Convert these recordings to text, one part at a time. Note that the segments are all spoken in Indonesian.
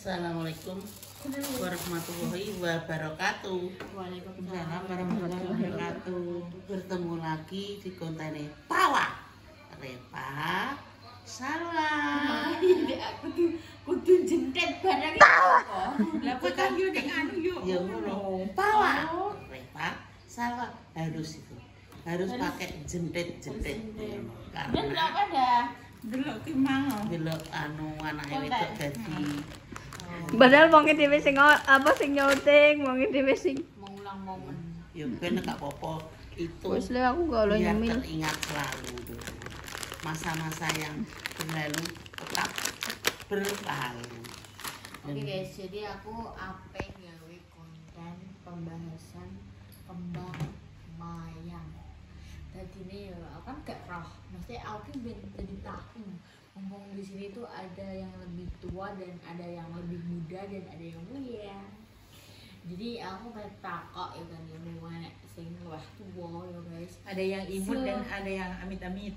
Assalamualaikum warahmatullahi wabarakatuh. Waalaikumsalam warahmatullahi wabarakatuh. Bertemu lagi di konten Tawa Repa Salwa. Aku tuh kudu jentet barang Tawa. Lah kok kan yo ning anu yo. Ya ngono. Tawa Repa Salwa harus itu. Harus pakai jentet-jentet. Dan berapa dah? Delok ki mang. Delok anu anake wedok dadi. Padahal wong dhewe sing apa sing nyuting, wong dhewe sing Mengulang momen. Ya ben gak apa-apa itu. wis le aku gak oleh biar nyemil. teringat selalu tuh. Masa-masa yang berlalu tetap berlalu. Oke guys, jadi aku ape gawe konten pembahasan kembang mayang. Tadi ini ya, aku kan gak roh. Maksudnya aku kan jadi tahu. Ngomong di sini tuh ada yang lebih tua dan ada yang lebih muda dan ada yang muda. Jadi aku pengen takok ya kan yang mana sing luwih tua ya guys. Ada yang imut dan ada yang amit-amit.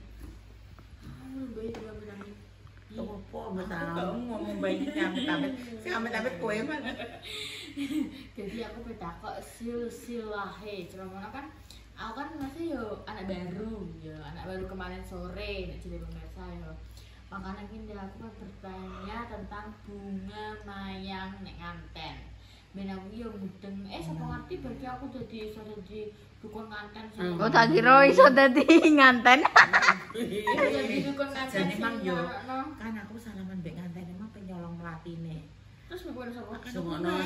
Bayi juga amit-amit. Apa Kamu ngomong bayinya amit-amit. Si amit-amit kowe mana? Jadi aku pengen takok silsilahe. Ceramah kan aku kan masih yo anak baru kemarin sore nek jadi pemirsa yo. Makanya gini aku kan bertanya tentang bunga mayang nek nganten. Ben aku yo mudeng sapa ngerti berarti aku jadi dukun nganten sih. Oh tak kira iso dadi nganten. Jadi dukun nganten. Jadi mang yo no. kan aku salaman mbek nganten emang penyolong latine. Terus dukun sapa? Songono.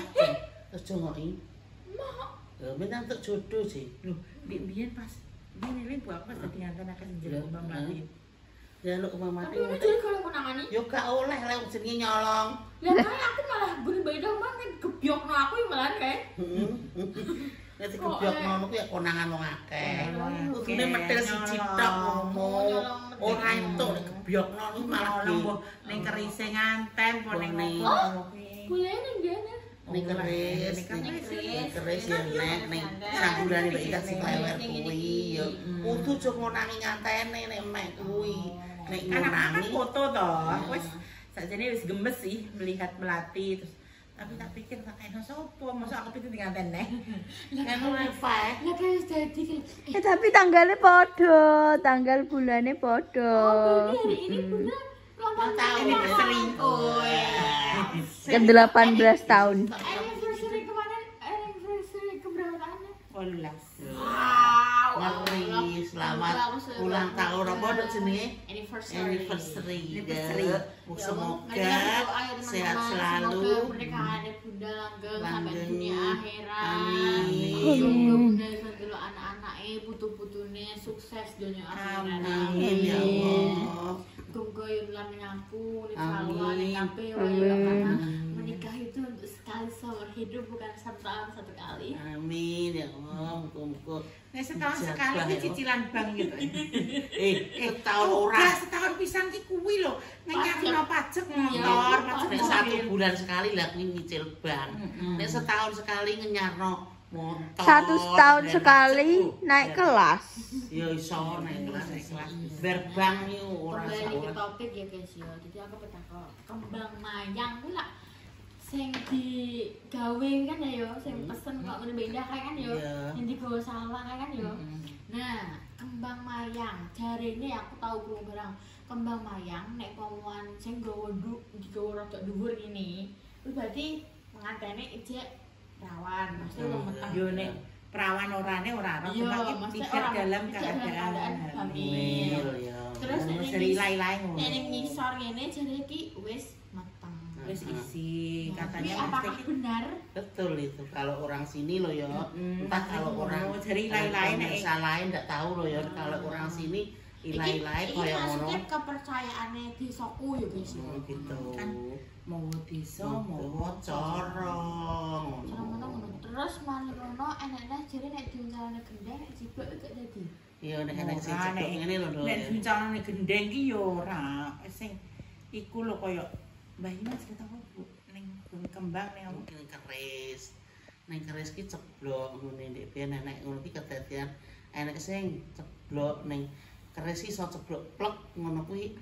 Terus jongoki. Ya minta untuk jodoh sih. Loh, biyen pas ini Bu aku pas dadi nganten akeh njero mbang mati. Ya lu mama Tapi ini jadi kalau menangani. yo gak oleh lek jenenge nyolong. Lah kayak aku malah beri dong banget gebyokno aku yang malah kayak. Nek dikebyok ngono ku ya konangan wong akeh. Kudune metil siji tok ngomong. Ora entuk nek gebyokno ku malah Malah ning kerise nganten po ning ngopo. Boleh nih gana. ning keris ya nek sangulane mbek ikat sing lewer kuwi ya kudu aja ngonangi ngantene nek mek kuwi nek Kan aku kan ngonangi foto toh. Wis sakjane wis gemes sih melihat melati terus tapi tak pikir tak enak sopo masa aku pikir nganten neh. kan ora fae Lah kayak jadi kayak Tapi tanggalnya podo, tanggal bulannya podo. hari ini bener ulang tahun anniversary. Oh Ke 18 tahun. anniversary kemarin anniversary keberapa tahunnya? 18. Wow. ngeri selamat ulang tahun apa nek jenenge Anniversary. anniversary semoga sehat selalu pernikahan Bunda langgeng sampai Langgeng. dunia akhirat. Amin. Semoga Bunda iso ndelok anak-anake putu-putune sukses dunia akhirat. amin ya Allah Muga yo lan ngaku ning Amin. salwane kabeh wae karena menikah itu untuk sekali seumur hidup bukan satu tahun satu kali. amin ya Allah muga-muga Nek setahun sekali iki cicilan bank gitu. setahun ora Ora setahun pisan ki kuwi lho. Nek nyakno pajak motor, pajak nek satu mobil. bulan sekali lah kuwi nyicil bank. Nek setahun sekali ngenyarno motor. 1 tahun dan sekali pajak, naik ya. kelas. Ya iso naik kelas. Berbang yo ora Kembali ke salah. topik ya guys ya. Jadi aku petakok kembang mayang ku lah sing digawe kan ya yo, sing pesen kok ngene beda kayak kan yo. Iya. Yang digawa salah kayak kan yo. Nah, kembang mayang jarene aku tahu belum barang kembang mayang nek pamuan sing gawa digawa rada dhuwur ini. Itu berarti pengantene ijek rawan, maksudnya wong meteng. Yo nek perawan orane ora ono Iya, cuma maksudnya pikir orang dalam pikir dalam keadaan keadaan hamil. Hamil ya. Terus Ngono nek seri lai-lai nek ngono. ning ngisor ngene jare iki wis mateng. Wis isi Tapi katanya apakah mesti benar? Betul itu kalau orang sini loh ya. Entah kalau orang dari lain-lain pemirsa lain enggak tahu loh ya kalau orang sini ilai-ilai Iki kaya ngono. maksudnya kepercayaane desaku ya guys. Gitu. Kan mau desa mau Mau corong. Ngono-ngono. Terus manrono enek-enek jare nek diuncalane gendeng nek jiblok gak dadi. Iya nek enek sing Ora, cetok ngene lho, Dok. Nek bencana gendeng ki yo ora sing iku lho koyo Mbah Iman cerita apa Bu ning kembang ning apa? Ning keris. Ning keris ki ceblok ngene ndek ben enek ngono ki kedadian enek sing ceblok ning keris iso ceblok plek ngono kuwi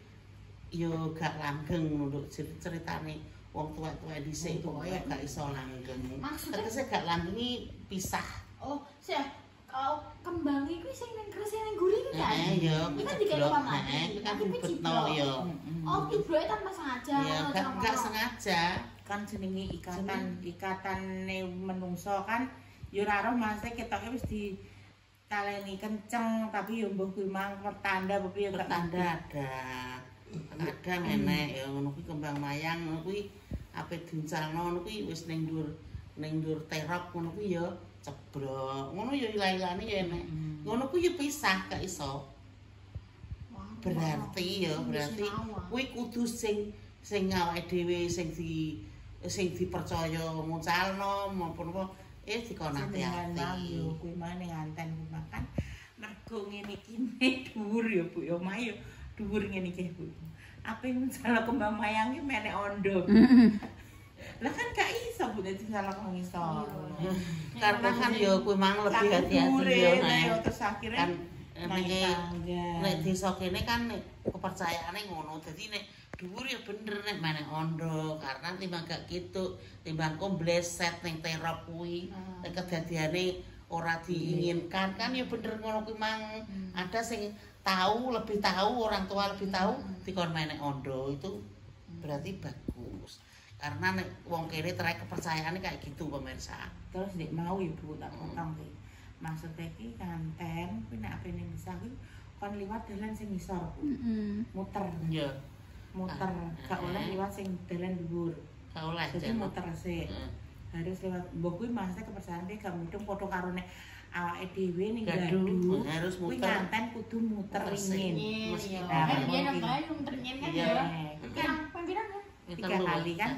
yo gak langgeng ngono ceritane wong tuwek-tuwek dhisik Wong pokoke tuwek. gak iso langgeng. Maksudnya? Tegese gak langgengi pisah. Oh, sih. Kau kembang iku sing ning keris ning guri iki kan? Ya, Ini kuwi kan digawe ceblok. warna lagi. Kuwi kan Tapi kuwi dibetno ciblok. ya. Oh, cibloke tanpa sengaja. Ya, gak sengaja. Kan jenenge ikatane menungso kan ya ora roh Mas ketoke wis ditaleni kenceng tapi ya mbuh kuwi mang pertanda apa piye gak Pertanda ada. Kadang enek ya ngono kuwi kembang mayang ngono kuwi ape diuncalno ngono kuwi wis ning ndur terop ngono kuwi ya ceblok. Ngono ya ilang-ilane ya enek. Ngono kuwi ya pisah gak iso. Berarti kuwi kudu sing awake dhewe sing dipercaya nguncalno maupun apa dikon ati-ati. Yo kuwi maneh nganten makan mergo ngene iki dhuwur ya Bu ya omah ya dhuwur ngene iki Bu. Ape salah kembang mayang ki menek ondo. Lah kan gak iso Bu dadi salah kok iso. Karena kan ya kuwi mang lebih hati-hati ya nek terus akhirnya kan nek desa kene kan kepercayaane ngono. Dadi nek dhuwur ya bener nek menek ondo karena timbang gak gitu timbang kompleset ning terop kuwi nek kedadiane ora diinginkan kan ya bener ngono kuwi mang ada sing tahu lebih tahu orang tua lebih tahu dikon menek ondo itu berarti bagus karena nek wong kene trek kepercayaane kayak gitu pemirsa. Terus nek mau ya Bu tak potong iki. Maksudnya iki kanten kuwi nek apene bisa kuwi kon liwat dalan sing ngisor Bu. Muter. Iya. Muter gak oleh liwat sing dalan dhuwur. Gak oleh. Jadi muter sik. Harus lewat mbok kuwi maksudnya kepercayaan iki gak mudeng padha karo nek awake dhewe ning gaduh harus kuwi muter. kanten kudu muter ringin. Iya. Nah, Dia mungkin. nang yang ternyet kan Iya. ya. Kan Panggilan kan? 3 kali kan.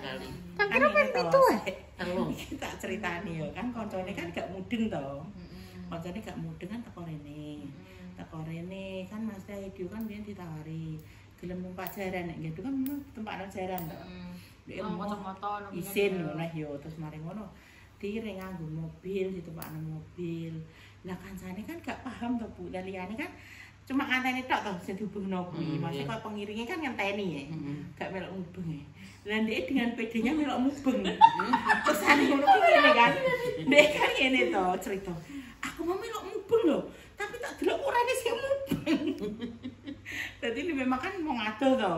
Tak kira Kan ini pitu, toh, Telu. iki tak critani ya kan koncone kan gak mudeng to. Koncone gak mudeng kan teko rene. Teko rene kan Mas Dio kan biyen ditawari gelem numpak jaran nek gitu kan tempat jaran to. Dia mau moto-moto isin ngono ya terus mari ngono dire nganggo mobil ditempakno mobil. Lah kancane kan gak paham to Bu. Lah liyane kan cuma antene tok to sing dihubungno kuwi. Maksudnya kok pengiringnya kan ngenteni ya. Gak melok mubeng ya. Lah ndek dengan PD-nya melok mubeng. Terus ane ngono kuwi ngene kan. Ndek kan ngene to cerita. Aku mau melok mubeng lho, tapi tak delok orane sing mubeng. Dadi ini memang kan mau ngadoh to.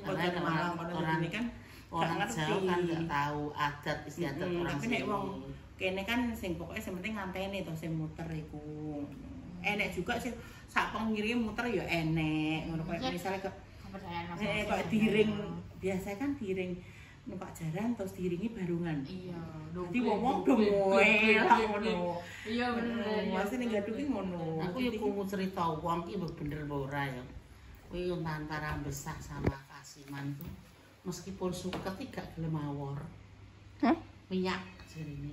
Kok malang kono ini kan Orang Jawa kan gak tahu adat istiadat orang tapi nek wong kene kan sing pokoke sing penting nganteni to sing muter iku. Enek juga sing sak pengiringe muter ya enek ngono kaya misale kepercayaan kok diring biasa kan diring numpak jaran terus diringi barungan. Iya. Dadi wong-wong do muel ngono. Iya bener. Mas ning gaduh ki ngono. Aku ya krungu cerita wong ki bener apa ora ya. Kuwi antara Besah sama Kasiman tuh meskipun suket tidak gelem mawar. Hah? Minyak jarine.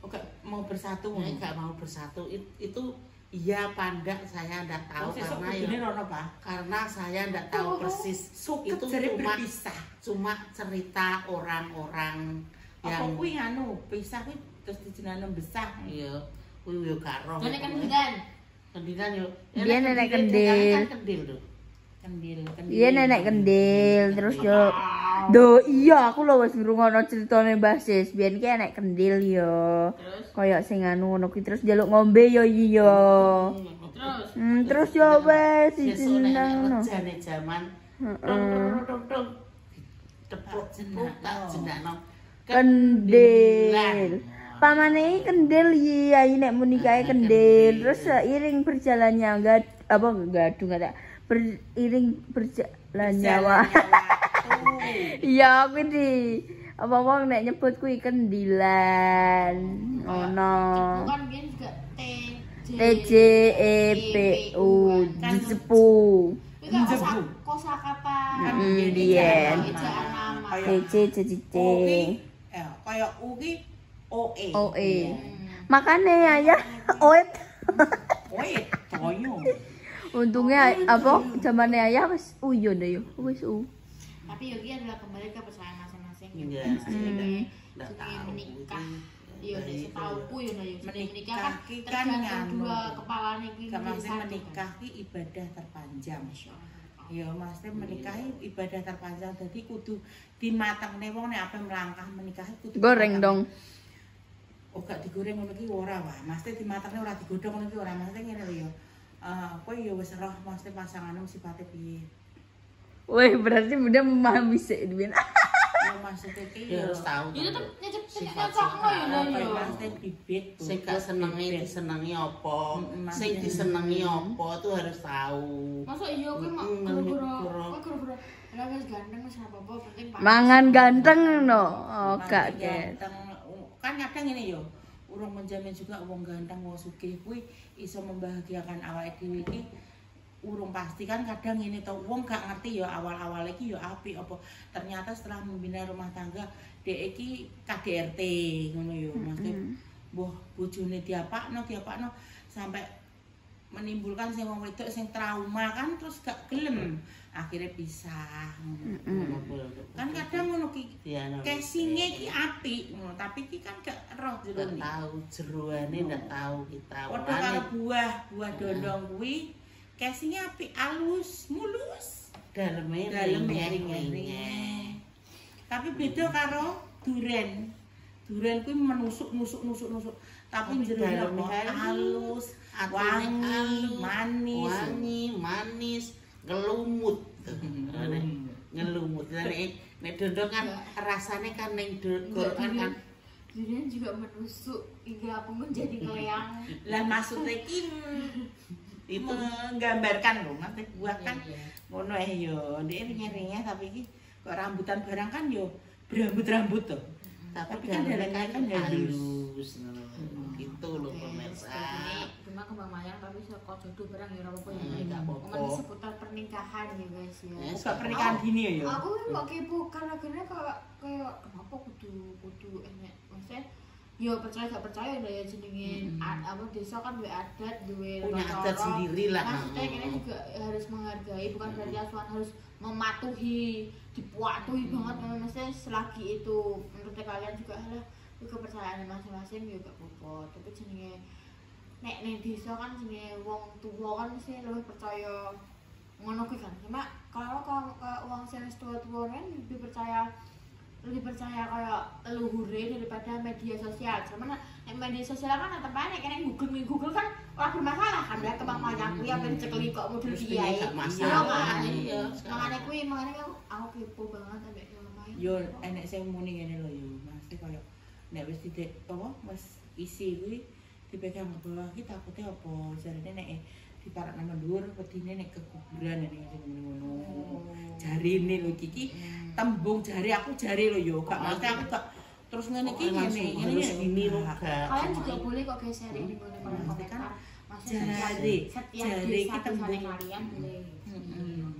Oh gak mau bersatu Ya, gak mau bersatu itu iya pandak saya ndak tahu karena ya karena saya ndak tahu persis suket itu jare cuma berpisah. cuma cerita orang-orang Yang yang kuwi anu pisah kuwi terus dijenengan besah. iya kuwi yo gak roh. Jane kan kendilan. Kendilan yo. Dia nenek kendil. kendil. Kan kendil tuh. Kendil. Iya nenek kendil terus yo. Do iya aku lho wis ngrungokno critane Mbah Sis. Biyen ki enek kendil yo. Kayak sing anu ngono ki terus njaluk ngombe yo iya. Terus Terus yo wes Sesuk nek ngono. rejane jaman tung tepuk tak jenakno. Kendil. Pamane kendil iya nek muni kae kendil. Terus seiring berjalannya gadung ada beriring berjalan nyawa. Iya kuwi di apa wong nek nyebut kuwi kendilan. Ono. kan biyen juga TJEPU Jepu. Kosakata Biyen. ejaan nama. TJ JJC. Kaya U ki OE. OE. Makane ayah oet. OE toyo. Untungnya apa zamane ayah wis uyo deh yo. Wis u. Tapi yogi adalah kembali ke percayaan masing-masing. Iya. Ndak menikah. Iya, setauku ya menikah kan kan tergantung nganu. dua kepalane kuwi. Gak maksud menikah ki ibadah terpanjang. Ya maksudnya menikah ibadah terpanjang jadi kudu dimatengne wong nek ape melangkah menikah kudu Goreng dong. Oh gak digoreng ngono ki ora wae. Maksudnya dimatengne ora digodhog ngono ki ora. Maksudnya ngene lho ya. Kowe ya wis roh maksudnya pasanganmu sifate piye. Wih, berarti Bunda memahami sih, Edwin. Ya maksudnya ki Ya harus tahu. Itu tuh nyecep Sifat cocokno ya lho. maksudnya bibit. Sing gak senengi disenengi apa, sing disenengi apa tuh harus tahu. Masa iya kuwi mak gara-gara lah wis ganteng wis apa-apa penting Pak. Mangan ganteng no. Oh, Gak Kak Ket. kan kadang ini yo urung menjamin juga wong ganteng wong sugih kuwi iso membahagiakan awake dhewe iki urung pasti kan kadang ini tau wong gak ngerti ya awal-awal iki ya apik apa ternyata setelah membina rumah tangga dek iki KDRT ngono yo maksudnya mbah bojone diapakno sampai menimbulkan sing wong wedok sing trauma kan terus gak gelem akhirnya pisah kan kadang ngono ki casinge iki apik ngono tapi ki kan gak roh Nggak jerone tahu jeruane nggak tahu kita. padha karo buah dondong kuwi casingnya apik alus mulus Daleme ringeh tapi beda karo duren kuwi menusuk tapi jerone halus wangi manis ngelumut ngelumut nek dondong kan rasanya kan ning kan Durian juga menusuk hingga apa menjadi ngeleang. lah maksudnya ki itu menggambarkan loh nanti buah kan ngono yo ndek ringeh tapi iki kok rambutan barang kan yo berambut tuh tapi kan dalamnya kan halus gitu loh pemirsa. Cuma kembang mayang tapi kok jodoh barang ya ora apa-apa ya. Nggak apa-apa. Ngomongin seputar pernikahan ya guys ya. bukan pernikahan dini ya Aku kok kepo karena kayak kenapa kudu enek maksudnya ya percaya gak percaya udah ya jenenge apa desa kan duwe adat duwe Punya adat sendiri lah. maksudnya ini juga harus menghargai bukan berarti asuhan harus mematuhi dipatuhi banget maksudnya selagi itu menurut kalian juga adalah kepercayaan masing-masing ya gak apa-apa tapi jenenge nek desa kan jenenge wong tua kan mesti lebih percaya ngono kuwi kan cuma kalau wong sing wis tua-tua kan lebih percaya kayak leluhure daripada media sosial. Cuman nek media sosial kan tetep ae nek Google kan ora bermasalah kan ya kembang mayang kuwi apa dicekeli kok model kiai. Iya. Makane aku kepo banget ambek lumayan. yo enek sing muni ngene lho yo mesti koyo nek wis titik apa wis isi kuwi dipegang ke bawah ki takute apa jarene nek diparak nang dhuwur wedine nek kekuburan nek ngono. Jarine lho iki tembung jari aku jari lho yo gak ngerti aku gak terus ngene iki ini lho Kalian juga boleh kok guys sharing di komentar. jari iki tembung kalian boleh.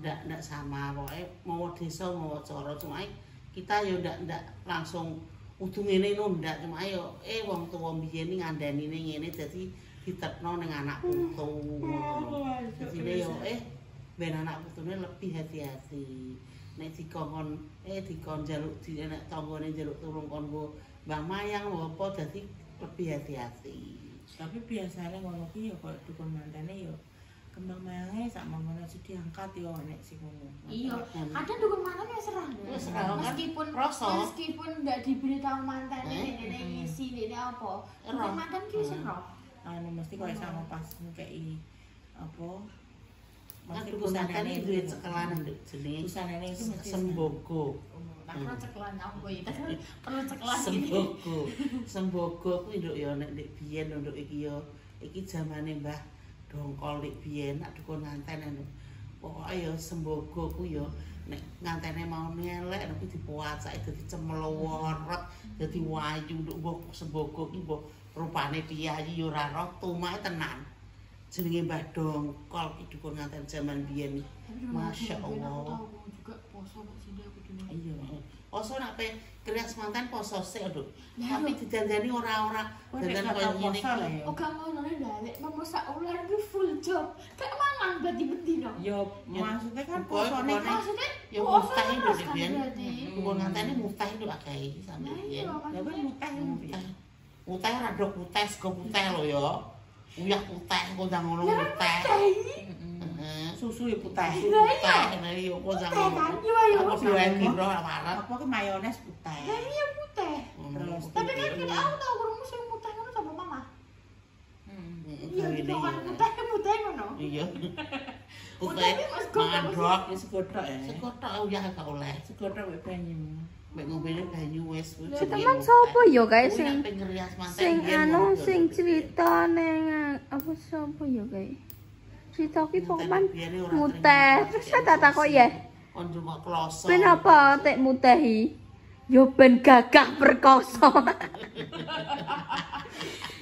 ndak sama pokoknya mau desa mau cara cuma kita yo ndak langsung kudu ngene lho ndak cuma yo wong tuwa mbiyen ngandani ngene dadi ditetno ning anak putu. Dadi yo ben anak putune lebih hati-hati. Nek dikon njaluk nek tanggane njaluk tulung kon Mbang Mayang apa dadi lebih hati-hati. tapi biasanya ngono ki ya kok dukun mantene ya kembang mayangnya sak mangkono diangkat ya nek sing ngono. Iya, kadang dukun mantan ya serah. Meskipun enggak diberitahu mantannya ini ngisi ini apa. Dukun mantan ki serah. Anu mesti koyo sama pas ngekeki apa Kan dukun mantene duit sekelan jenenge busanane itu mesti sembogo. Perlu ceklan apa ya? Perlu ceklan Sembogo kuwi nduk ya nek biyen nduk iki ya iki zamane Mbah Dongkol nek biyen nak dukun nganten anu. Pokoke ya sembogo ku ya nek ngantene mau nelek nek dipuacake dadi cemlowot, dadi wayu nduk mbok sembogo ki mbok rupane piye ya ora roh tumake tenan. Jenenge Mbah Dongkol ki dukun nganten zaman biyen. Masyaallah. Juga poso kok sini aku dulu. Iya. Poso nek krias mantan poso sik lho. Tapi didandani ora dandan koyo ngene iki. Oh gak ngono lek memasak ular ku full job. Kayak mangan berarti bendino. yo maksudnya kan posone Maksudnya ya mustah itu biyen. Kumpul ngantene mustah itu akeh sampe biyen. ya kan mutah Mutah rada putih sego putih lho ya. Uyah putih kok ndang ngono putih. Susu ya putih. Nah iya kok sama. kan yo ayo. Aku duwe kira aparat. Apa ke mayones putih. Lah iya putih. Terus Tapi kan kita aku tau kurung sing putih ngono sama mama. Iya, Gawe itu kan ini. putih ngono. Iya. Putih Putih iki Mas mangan drop. ya segodok ya. Sekotok ya gak oleh. Segodok wek banyu. Mbek ngombene banyu wis. Ya teman sapa ya kae sing ngerias manten. sing anu sing cerita ning apa sapa ya kae? Cerita ki pokokan muteh. Terus tak takok ya. Kon cuma kloso. Ben apa tek mutehi? Yo ben gagah perkoso.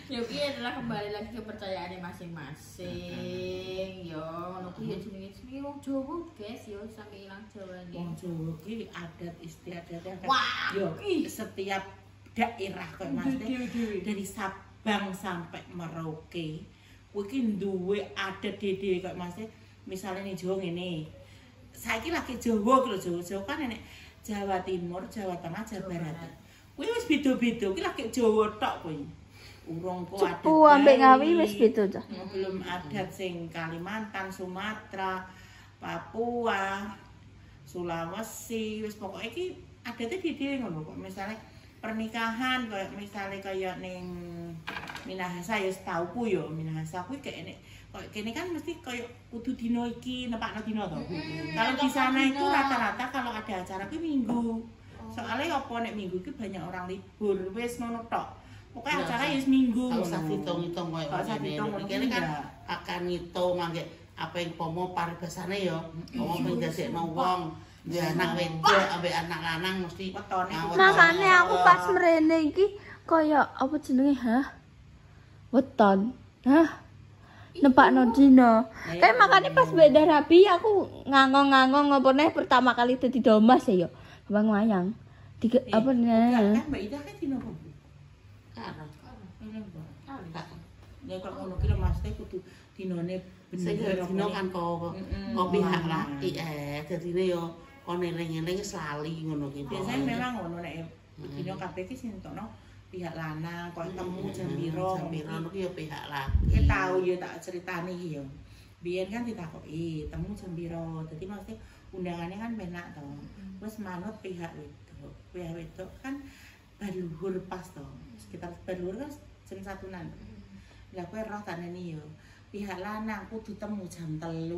Ya iki adalah kembali lagi kepercayaannya masing-masing. Yo ngono kuwi jenenge wong Jawa, guys, yo sampe ilang Jawane. Wong Jawa ki adat istiadatnya kan. Wah, Yo setiap daerah kok Mas dari Sabang sampai Merauke. Kuwi ki duwe adat dhewe kok Mas. Misale ning Jawa ngene. Saiki lagi Jawa ki lho, Jawa kan enek Jawa Timur, Jawa Tengah, Jawa Barat. Kuwi wis beda-beda, ki lagi Jawa tok kuwi. Urung kok adat. Cepu ambek Ngawi wis beda ta. Belum adat sing Kalimantan, Sumatera, Papua, Sulawesi, wis pokoke iki adate dhewe ngono kok. Misale pernikahan kayak misale kaya ning Minahasa ya setauku ya Minahasa kuwi kayak enek kok kene kan mesti kaya kudu dino iki nepakno dino to. Kalau di sana itu rata-rata kalau ada acara kuwi minggu. Soalnya apa nek minggu iki banyak orang libur wis ngono tok. Pokoknya acara ya seminggu. Gak usah hitung-hitung koyo ngene. Ini kan akan ngitung mangke apa yang pomo paribasane ya. Pomo ping dadekno wong. Ya anak wedok ambek anak lanang mesti Wetone. Makane aku pas mrene iki kaya apa jenenge weton. Nepakno dina. Kayak makane pas beda rabi aku ngangong-ngangong apa neh pertama kali dadi domas ya. Bang wayang. Apa Kan Mbak Ida kan dino apa? karo. Ya kok ngono ki lho Mas teh kudu dinone Sing dino kan kok pihak laki dadine yo kon eling-eling lali ngono ki. Biasanya memang ngono nek dino kabeh ki sing entokno pihak lanang kok temu jam piro. Jam piro niku yo pihak laki. Ki tau ya tak critani iki yo. Biyen kan ditakoki temu jam piro. Dadi mesti undangannya kan penak to. Wis manut pihak wedok. Pihak wedok kan baluhur pas to. Sekitar baluhur kan jam 1-an. Lah kowe roh taneni yo. Pihak lanang kudu temu jam 3.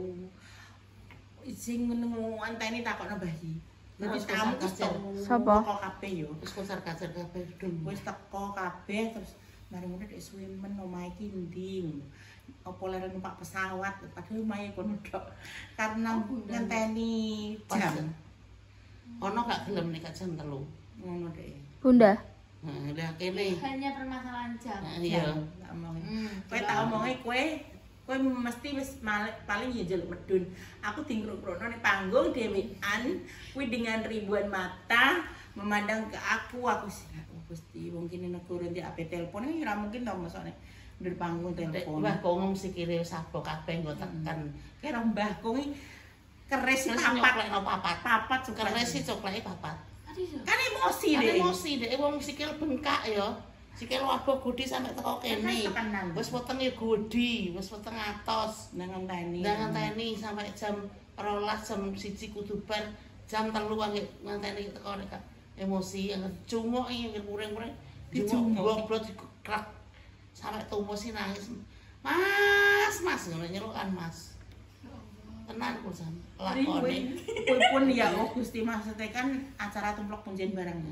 Sing ngenteni takokno bayi. Dadi tamu Sapa? Kok kabeh yo. Wis konser-konser kabeh dum. Wis teko kabeh terus mari ngono dek suwe men omahe ki ndi ngono. Apa lare numpak pesawat padahal omahe kono tok. Karena ngenteni jam. Ono gak gelem nek jam 3. Ngono dek. Bunda. Heeh, lah kene. Hanya permasalahan jam. Iya. Tak omongi. Kowe tak omongi kowe mesti wis paling ya njaluk medun. Aku dingruk-ngrukno ning panggung dhewean kuwi dengan ribuan mata memandang ke aku sih Gusti wong kene negara ndek ape telepon iki ora mungkin to masane ndur panggung telepon. Mbah Kong sikile sabo kabeh nggo tekan. Kira Mbah Kong iki keris papat keris cokleke papat. Kan emosi deh. Emosi deh wong sikil bengkak ya. Sikil waduh gudi sampe teko kene. Wis wetenge gudi, wis weteng atos nang ngenteni. Nang ngenteni sampai jam 12 jam 1 kudu bar, jam 3 ngenteni teko nek emosi yang cumuk iki muring-muring dicumuk blot dikrak sampai tumus nangis. Mas ngono nyelukan Mas. Tenan kok jan. Lakone. Pun ya Gusti maksudnya kan acara tumplok punjen bareng.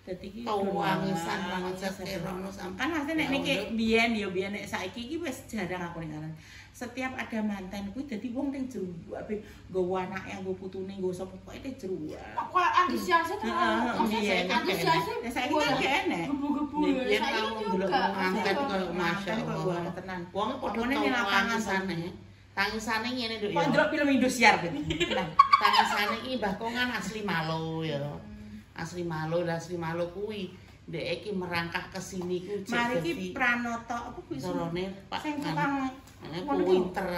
Dadi iki wangisan rancas erono kan maksudnya nek niki biyen nek saiki iki wis jarang aku ning aran. Setiap ada mantan kuwi dadi wong ning jero ape nggawa anake nggo putune nggo sapa pokoke ning jero. Kok antusiasnya tuh. Antusiasnya saiki kan gak enek. Yen kamu ndelok ngangkat koyo masyaallah tenan. Wong padha ning lapangan sana. Tangisane ngene nduk ya. Kok ndelok film Indosiar gitu. Tangisane iki Mbah Kongan asli Malo ya. Asli Malo kuwi ndek iki merangkak ke sini ku mari iki Pranoto apa kuwi sorone Pak sing tukang pinter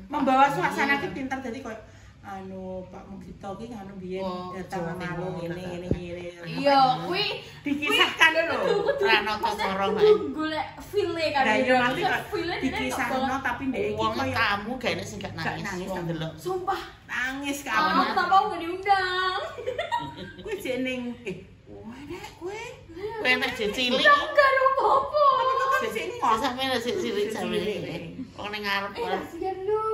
membawa suasana ki pinter dadi koyo Pak Mugito ki nganu biyen Oh, datang Jawa malu Timur, ngene. Iya, kuwi Dikisahkan lho. Pranoto Soro golek file kan. Lah iya mati kok file dikisahno tapi ndek iki wong koyo tamu gane sing gak Gak nangis nangis, wong tak. delok. Sumpah, nangis aku kawan. tak mau gak diundang. Kuwi jek ning wah nek kowe Kowe nek jek cilik Enggak ada apa-apa. kok sik ngomong. sampe nek jek cilik sampe wong ning ngarep Kasihan lu.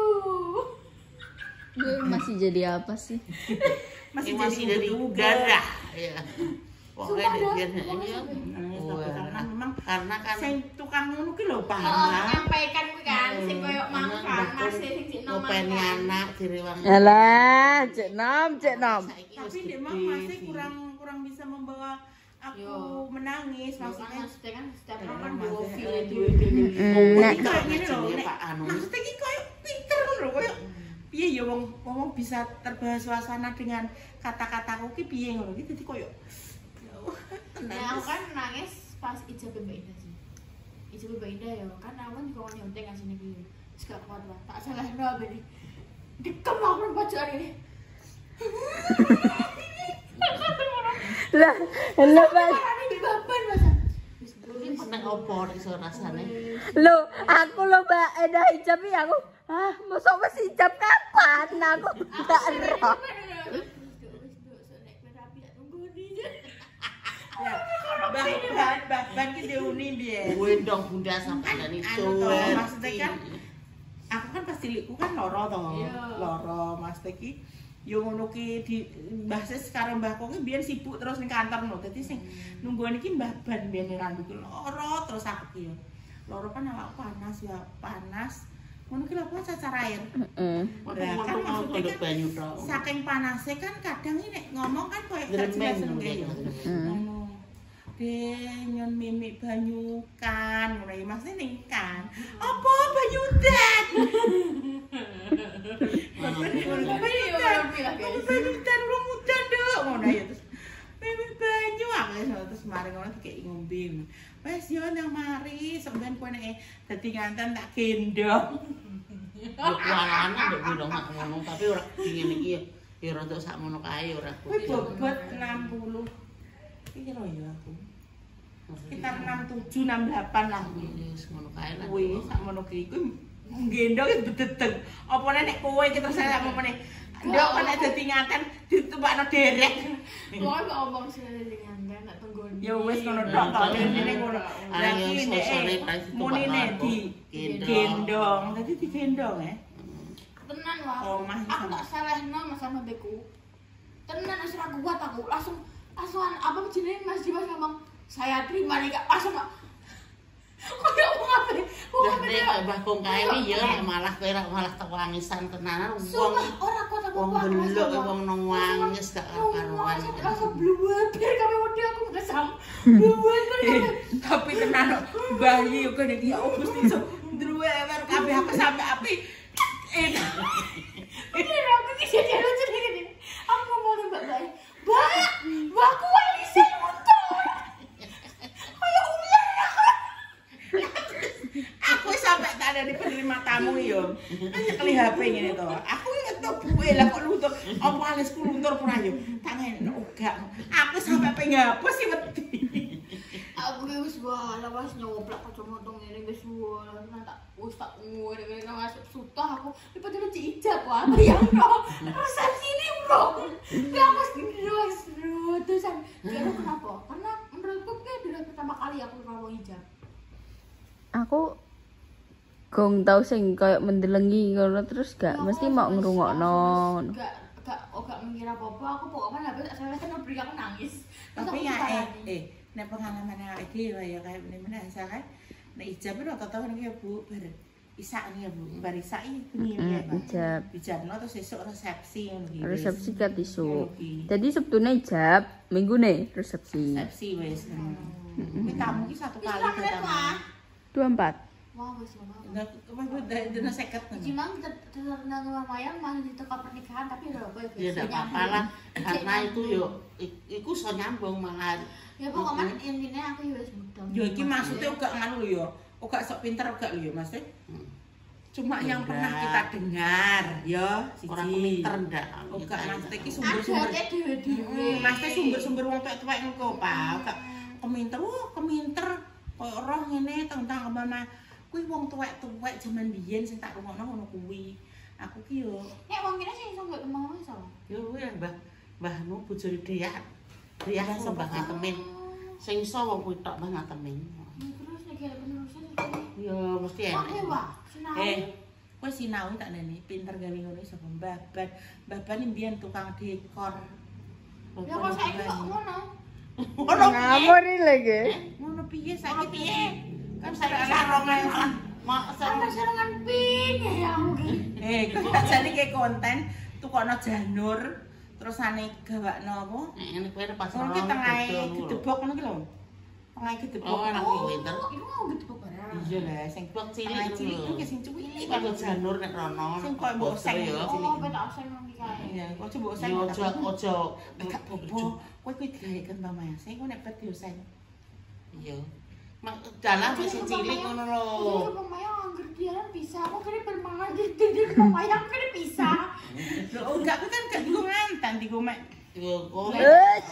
Gue masih jadi apa sih? Masih masih jadi jadi uga. darah ya. Pokoknya Sumpah dah, biar pokoknya iya. Nangis Wah, tapi karena memang karena kan sing tukang ngono ki lho Oh, paham. nyampaikan kuwi kan sing koyo mangkang masih sing sik nom ngopeni anak direwang. Alah, cek nom. Saiki wis Tapi dia mah gede, masih Di. kurang bisa membawa aku Yo. menangis Maksudnya maksudnya. kan setiap Iya, orang kan maksudnya, bawa file iya. dhewe-dhewe. Nek Jadi kayak gini loh, jenenge nek Pak Anu. maksudnya ki koyo pinter lho koyo piye ya wong bisa terbawa suasana dengan kata-kataku ki piye ngono ki dadi koyo Nah, aku kan nangis pas ijab Mbak Indah sih. Ijab Mbak Indah ya, kan aku kan juga nyontek kan sini iki. Wis gak kuat lah. Tak salah no ben. Dekem aku baju ini. lah, Pak. Ini di baban Mas. Wis Ini meneng opo nek iso rasane. Lo, aku lo Mbak Eda hijab ya aku. Mosok wis hijab kapan? Aku gak roh. ya bahkan ki diuni biyen. Kuwi dong bunda sampeyan itu. Anu toh, maksudnya kan aku kan pas cilikku kan loro to. Iya. Loro maksudnya ki yo ngono ki di bahasa sekarang mbahku ki biyen sibuk terus ning kantor no. Dadi sing nungguan iki mbah ban biyen randu ki loro terus aku ki yo. Loro kan awak panas ya panas. Ngono ki lho apa cacar air. Heeh. Kan Kan mau maksudnya kodok kan banyu tok. saking panasnya kan kadang ini nek ngomong kan koyo gak Gremeng jelas ngono ngono ya. Ngono. Nyon mimik banyu kan, ngono ya maksudnya ning kan. Apa banyu udan? Banyu udan belum udan dok, ngono ya terus. Mimik banyu aku terus mari ngono dikek ngombe. Wes yo nang mari sampean kowe nek dadi nganten tak gendong. Yo kualane ndek bilang mak ngono tapi ora dingin iki ya rada sakmono kae ora. Kowe bobot 60. Piro ya aku? Sekitar 67 68 lah. Wis ngono kae lah. Kuwi sakmono ki kuwi nggendong iki bededeg. Apa nek kowe iki terus saya apa meneh. Ndok kan nek dadi nganten ditumpakno derek. Wong kok omong sing dengan nak tunggu. Ya wis ngono tok to ngene ngono. Lah iki muni nek di gendong. Dadi digendong ya. Tenan wae. Oh, Mas, Aku sama. tak salahno Mas sama beku. Tenan wis ora kuat aku. Langsung apa jenenge Mas Dimas ngomong, "Saya terima nih Kak." Langsung kok ya mau ngapain? Nek Mbah Kong kae iki ya malah kowe malah tewangisan tenanan wong Sumpah, ora kuat aku. wong belok wong nangis gak karuan. Langsung bluwer biar kami wedi aku ngesam. Bluwer Tapi tenan Mbah iki yo kene iki oh Gusti iso ndruwer kabeh apa sampe api. Enak. ini aku ki jadi lucu gini. Aku ngomong ke Mbak Bayi, Mbak aku walisan motor. Kayak ular. Aku sampe tak ada di penerima tamu yo. Nyekeli HP ngene to. Aku inget to buwe lah kok luntur. Apa alisku luntur ora yo. Tak ngene uga. Aku sampe pengen hapus sih wedi. Aku ki wis lawas nyoplak kacamata ngene wis tak wis tak ngene nang sutah aku. Padahal cek ijab wae bayangno. Resepsi ini, Bro. Ya aku terus terusan. Kira kenapa? Karena menurutku ini adalah pertama kali aku ngomong ijab. Aku gong tau sing koyo mendelengi ngono terus gak mesti mau ngrungokno. Gak mengira apa-apa, aku pokoknya habis saya kan beri aku nangis. Tapi ya nek pengalaman awake dhewe ya kayak meneh kan. Nek ijab ora tau nek ya Bu bar isak nih ya Bu. Bar isak iki bengi ya Pak. Ijab. Ijabno terus esuk resepsi ngono iki. Resepsi kat isu. Jadi Sabtune ijab, Minggune resepsi. Resepsi wis. Kuwi tamu ki satu kali Mah. 24. Wah, wis lama. Dina 50. Iki mang terkenal lumayan masih di toko pernikahan tapi udah apa ya? Ya enggak apa-apa lah. Karena itu yo iku iso nyambung malah. Ya pokoknya intinya aku ya wis mudeng. Yo iki maksudnya uga nganu lho yo. Uga sok pinter uga lho yo Mas. Cuma yang Enggak. pernah kita dengar, ya, Orang siji. pinter ndak. Enggak, maksudnya iki Ada sumber-sumber. dewe-dewe. Maksudnya sumber-sumber wong tuwek-tuwek engko, Pak. Enggak keminter, keminter koyo roh ngene tentang mama. Kuwi wong tuwek-tuwek jaman biyen sing tak rungokno ngono kuwi. Aku ki yo Nek wong kene sing iso gak kemang iso. Yo kuwi mbahmu bojone Deyak. Deyak iso mbah ngatemin. Sing iso wong kuwi tok mbah ngatemin. Terus nek gak penerusan iki. Yo mesti Wah, enak. wah, sinau. kowe sinau tak nene pinter gawe ngono iso Mbah Ban mbiyen tukang dekor. Ya kok saiki kok ngono? Ono Ngawur iki lagi. Ngono piye Ono saiki piye? Kan Kan saiki sarongan. sarongan. Mak Sampai serangan ping ya aku ki. Kuwi tak jane ke konten tukokno janur terus ane gawakno apa? Ini kowe pas Ngono ki tengahe gedebok ngono ki lho. Tengahe gedebok. Oh, anak Oh, pinter. itu mau gitu barang. Iya lah sing Blok cilik tengahe itu cilik lho. itu ki sing cuwili. Karo janur nek rono. Sing koyo mbok oseng ya. cilik. Oh, beda oseng nang iki kae. Iya, kok coba oseng. Yo ojo. Gak popo. Kowe kuwi digawekan Mama ya. Sing kowe nek pet dioseng. Iya. Mak dalan wis sing cilik ngono lho. Jadi pemayang angger diaran bisa. Aku kira bermangan gitu di pemayang kira bisa. Lho enggak kuwi kan gak digo ngantan digo mek. Yo kowe. Wes.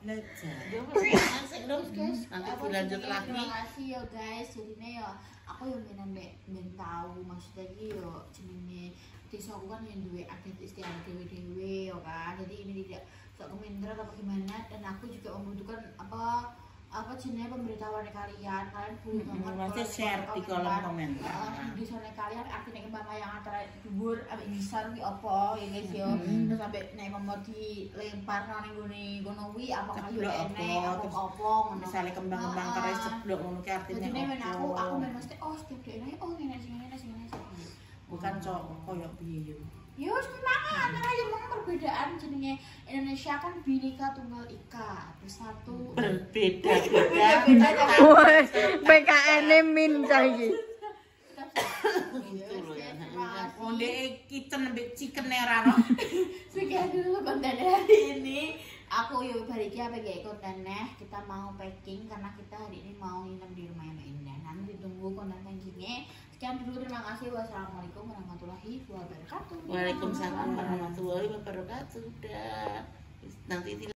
Lejar. Yo wis asik dong. Guys, Nanti apa dilanjut jenenge, lagi. Terima kasih ya guys. Jadinya ya aku yang ben tahu maksudnya iki yo jenenge desa aku kan yang duwe adat istiadat dewe-dewe ya kan. Jadi ini tidak sok keminter atau gimana dan aku juga membutuhkan apa jenenge pemberitahuan kalian boleh banget Nanti share di kolom komentar. di sana kalian artinya mama yang antara dhuwur ambek ngisor kuwi apa ya guys yo terus sampai nek mau dilempar nang nggone ngono kuwi apakah yo Ceblok enek apa, apa terus apa ngono Misalnya kembang-kembang keris ceblok ngono ki artinya jadi men aku apa? men mesti setiap dene ngene sing ngene sing ngene Bukan cok koyo piye yo. ya wis mangan antara yo mang perbedaan jenenge Indonesia kan Bhinneka Tunggal Ika bersatu Berbeda-beda. Woi, PKN-e min cah iki. Onde kitchen mbek chicken era no. Sekian dulu konten hari ini. Aku yuk balik apa kayak kontennya. Kita mau packing karena kita hari ini mau nginep di rumah yang indah. Nanti ditunggu konten packingnya. Sekian dulu, terima kasih. Wassalamualaikum warahmatullahi wabarakatuh. Waalaikumsalam warahmatullahi wabarakatuh. Dah. Nanti